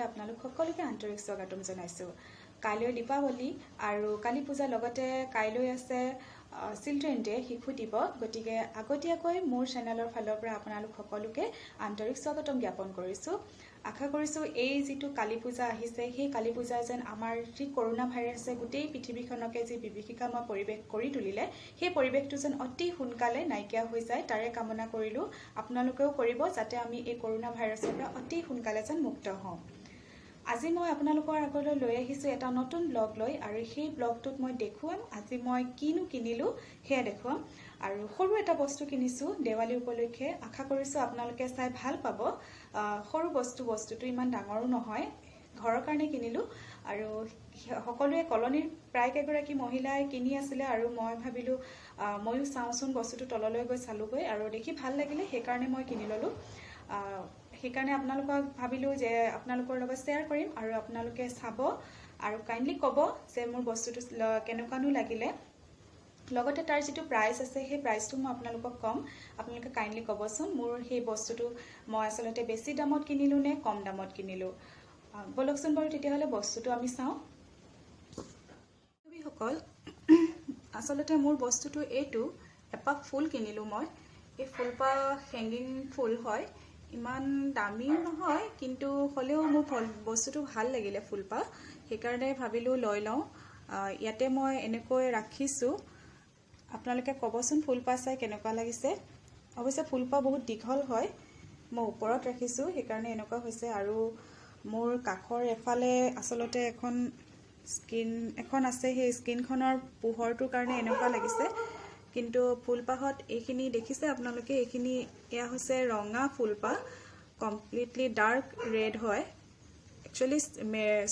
চেনেললৈ আপোনালোক সকলোকে আন্তৰিক স্বাগতম জনাইছোঁ। কাইলৈ দীপাৱলী আৰু কালী পূজাৰ লগতে কাইলৈ আছে চিলড্ৰেন ডে শিশু দিৱস। গতিকে আগতীয়াকৈ মোৰ চেনেলৰ ফালৰ পৰা আপোনালোক সকলোকে আন্তৰিক স্বাগতম জ্ঞাপন কৰিছোঁ। আশা কৰিছোঁ এই যিটো কালী পূজা আহিছে সেই কালী পূজা যেন আমাৰ যি কৰোনা ভাইৰাছে গোটেই পৃথিৱীখনকে যি বিভীষিকাময় পৰিৱেশ কৰি তুলিলে সেই পৰিৱেশটো যেন অতি সোনকালে নাইকিয়া হৈ যায় তাৰে কামনা কৰিলোঁ। আপোনালোকেও কৰিব যাতে আমি এই কৰোনা ভাইৰাছৰ পৰা অতি সোনকালে যেন মুক্ত হওঁ। আজি মই আপোনালোকৰ আগলৈ লৈ আহিছোঁ এটা নতুন ব্লগ লৈ, আৰু সেই ব্লগটোত মই দেখুৱাম আজি মই কিনো কিনিলোঁ সেয়া দেখুৱাম। আৰু সৰু এটা বস্তু কিনিছোঁ দেৱালী উপলক্ষে। আশা কৰিছোঁ আপোনালোকে চাই ভাল পাব। সৰু বস্তুটো ইমান ডাঙৰো নহয়, ঘৰৰ কাৰণে কিনিলোঁ। আৰু সকলোৱে কলনীৰ প্ৰায়কেইগৰাকী মহিলাই কিনি আছিলে আৰু মই ভাবিলোঁ ময়ো চাওঁচোন বস্তুটো তললৈ গৈ চালোঁগৈ আৰু দেখি ভাল লাগিলে, সেইকাৰণে মই কিনি ল'লোঁ। সেইকাৰণে আপোনালোকক ভাবিলোঁ যে আপোনালোকৰ লগত শ্বেয়াৰ কৰিম আৰু আপোনালোকে চাব আৰু কাইণ্ডলি ক'ব যে মোৰ বস্তুটো কেনেকুৱানো লাগিলে। লগতে তাৰ যিটো প্ৰাইচ আছে সেই প্ৰাইচটো মই আপোনালোকক ক'ম, আপোনালোকে কাইণ্ডলি ক'বচোন মোৰ সেই বস্তুটো মই আচলতে বেছি দামত কিনিলোঁ নে কম দামত কিনিলোঁ। বলকচোন বাৰু তেতিয়াহ'লে বস্তুটো আমি চাওঁ। সকল আচলতে মোৰ বস্তুটো এইটো এপাহ ফুল কিনিলোঁ মই। এই ফুলপাহ হেংগিং ফুল হয়, ইমান দামীও নহয় কিন্তু হ'লেও মোৰ বস্তুটো ভাল লাগিলে ফুলপাহ, সেইকাৰণে ভাবিলোঁ লৈ লওঁ। ইয়াতে মই এনেকৈ ৰাখিছোঁ, আপোনালোকে ক'বচোন ফুলপাহ চাই কেনেকুৱা লাগিছে। অৱশ্যে ফুলপাহ বহুত দীঘল হয়, মই ওপৰত ৰাখিছোঁ সেইকাৰণে এনেকুৱা হৈছে। আৰু মোৰ কাষৰ এফালে আচলতে এখন স্ক্ৰীন এখন আছে, সেই স্ক্ৰীনখনৰ পোহৰটোৰ কাৰণে এনেকুৱা লাগিছে। কিন্তু ফুলপাহত এইখিনি দেখিছে আপোনালোকে, এইখিনি এয়া হৈছে ৰঙা ফুলপাহ, কমপ্লিটলি ডাৰ্ক ৰেড হয়। একচুৱেলি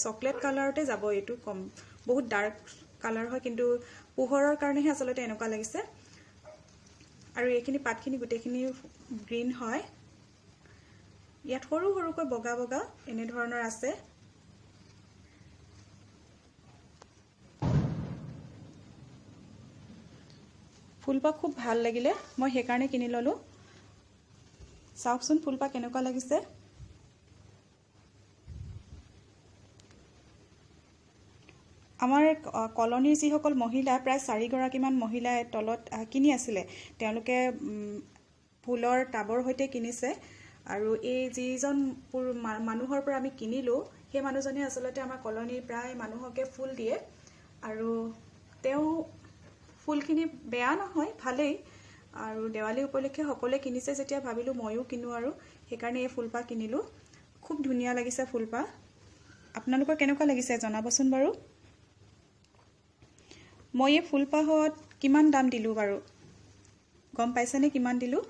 চকলেট কালাৰতে যাব, এইটো বহুত ডাৰ্ক কালাৰ হয় কিন্তু পোহৰৰ কাৰণেহে আচলতে এনেকুৱা লাগিছে। আৰু এইখিনি পাতখিনি গোটেইখিনি গ্ৰীণ হয়। ইয়াত সৰু সৰুকৈ বগা বগা এনেধৰণৰ আছে। ফুলপাহ খুব ভাল লাগিলে, মই সেইকাৰণে কিনি ল'লোঁ। চাওকচোন ফুলপাহ কেনেকুৱা লাগিছে। আমাৰ কলনীৰ যিসকল মহিলা, প্ৰায় 4 গৰাকীমান মহিলাই তলত কিনি আছিলে, তেওঁলোকে ফুলৰ টাবৰ সৈতে কিনিছে। আৰু এই যিজন মানুহৰ পৰা আমি কিনিলোঁ সেই মানুহজনে আচলতে আমাৰ কলনীৰ প্ৰায় মানুহকে ফুল দিয়ে। আৰু তেওঁ ফুলখিনি বেয়া নহয়, ভালেই। আৰু দেৱালী উপলক্ষে সকলোৱে কিনিছে যেতিয়া ভাবিলোঁ ময়ো কিনো, আৰু সেইকাৰণে এই ফুলপাহ কিনিলোঁ। খুব ধুনীয়া লাগিছে ফুলপাহ। আপোনালোকৰ কেনেকুৱা লাগিছে জনাবচোন বাৰু। মই এই ফুলপাহত কিমান দাম দিলোঁ বাৰু গম পাইছেনে? কিমান দিলোঁ?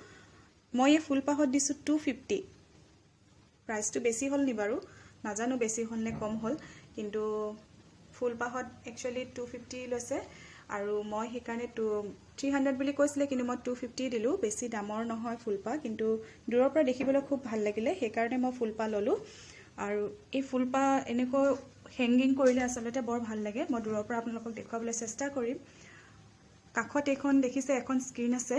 মই এই ফুলপাহত দিছোঁ 250। প্ৰাইচটো বেছি হ'ল নি বাৰু নাজানো, বেছি হ'ল নে কম হ'ল, কিন্তু ফুলপাহত একচুৱেলি 250 লৈছে। আৰু মই সেইকাৰণে 300 বুলি কৈছিলে, কিন্তু মই 250 দিলোঁ। বেছি দামৰ নহয় ফুলপাহ, কিন্তু দূৰৰ পৰা দেখিবলৈ খুব ভাল লাগিলে, সেইকাৰণে মই ফুলপাহ ল'লোঁ। আৰু এই ফুলপাহ এনেকৈ হেংগিং কৰিলে আচলতে বৰ ভাল লাগে। মই দূৰৰ পৰা আপোনালোকক দেখুৱাবলৈ চেষ্টা কৰিম। কাষত এইখন দেখিছে এখন স্ক্ৰীন আছে,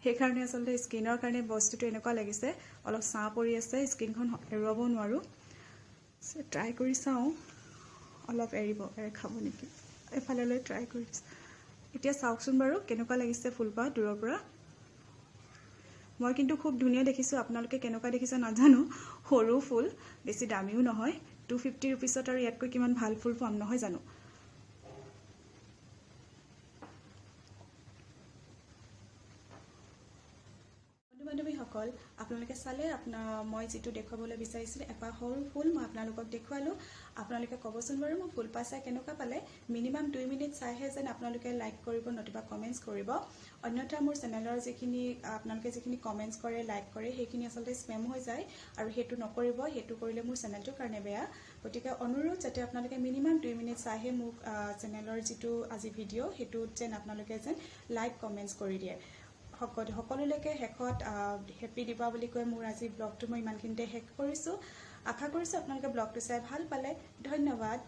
সেইকাৰণে আচলতে স্ক্ৰীনৰ কাৰণে বস্তুটো এনেকুৱা লাগিছে। অলপ ছাঁ পৰি আছে, স্ক্ৰীনখন এৰুৱাব নোৱাৰোঁ। ট্ৰাই কৰি চাওঁ, অলপ এৰি খাব নেকি, এফাললৈ ট্ৰাই কৰিছোঁ। এতিয়া চাওকচোন বাৰু কেনেকুৱা লাগিছে ফুলপাহ দূৰৰ পৰা। মই কিন্তু খুব ধুনীয়া দেখিছোঁ, আপোনালোকে কেনেকুৱা দেখিছে নাজানো। সৰু ফুল, বেছি দামীও নহয়। 250 ৰুপিছত আৰু ইয়াতকৈ কিমান ভাল ফুল পাম নহয় জানো। বন্ধু-বান্ধৱীসকল, আপোনালোকে চালে মই যিটো দেখুৱাবলৈ বিচাৰিছিলোঁ এপাহ সৰু ফুল মই আপোনালোকক দেখুৱালোঁ। আপোনালোকে ক'বচোন বাৰু মোৰ ফুলপাহ চাই কেনেকুৱা পালে। মিনিমাম 2 মিনিট চাইহে যেন আপোনালোকে লাইক কৰিব নতুবা কমেণ্টছ কৰিব। অন্যথা মোৰ চেনেলৰ আপোনালোকে যিখিনি কমেণ্টছ কৰে, লাইক কৰে, সেইখিনি আচলতে স্পেম হৈ যায়, আৰু সেইটো নকৰিব। সেইটো কৰিলে মোৰ চেনেলটোৰ কাৰণে বেয়া। গতিকে অনুৰোধ যাতে আপোনালোকে মিনিমাম 2 মিনিট চাইহে মোক চেনেলৰ যিটো আজি ভিডিঅ' সেইটোত যেন আপোনালোকে যেন লাইক কমেণ্টছ কৰি দিয়ে। সকলোলৈকে শেষত হেপী দীপাৱলী কৈ মোৰ আজি ব্লগটো মই ইমানখিনিতে শেষ কৰিছোঁ। আশা কৰিছোঁ আপোনালোকে ব্লগটো চাই ভাল পালে। ধন্যবাদ।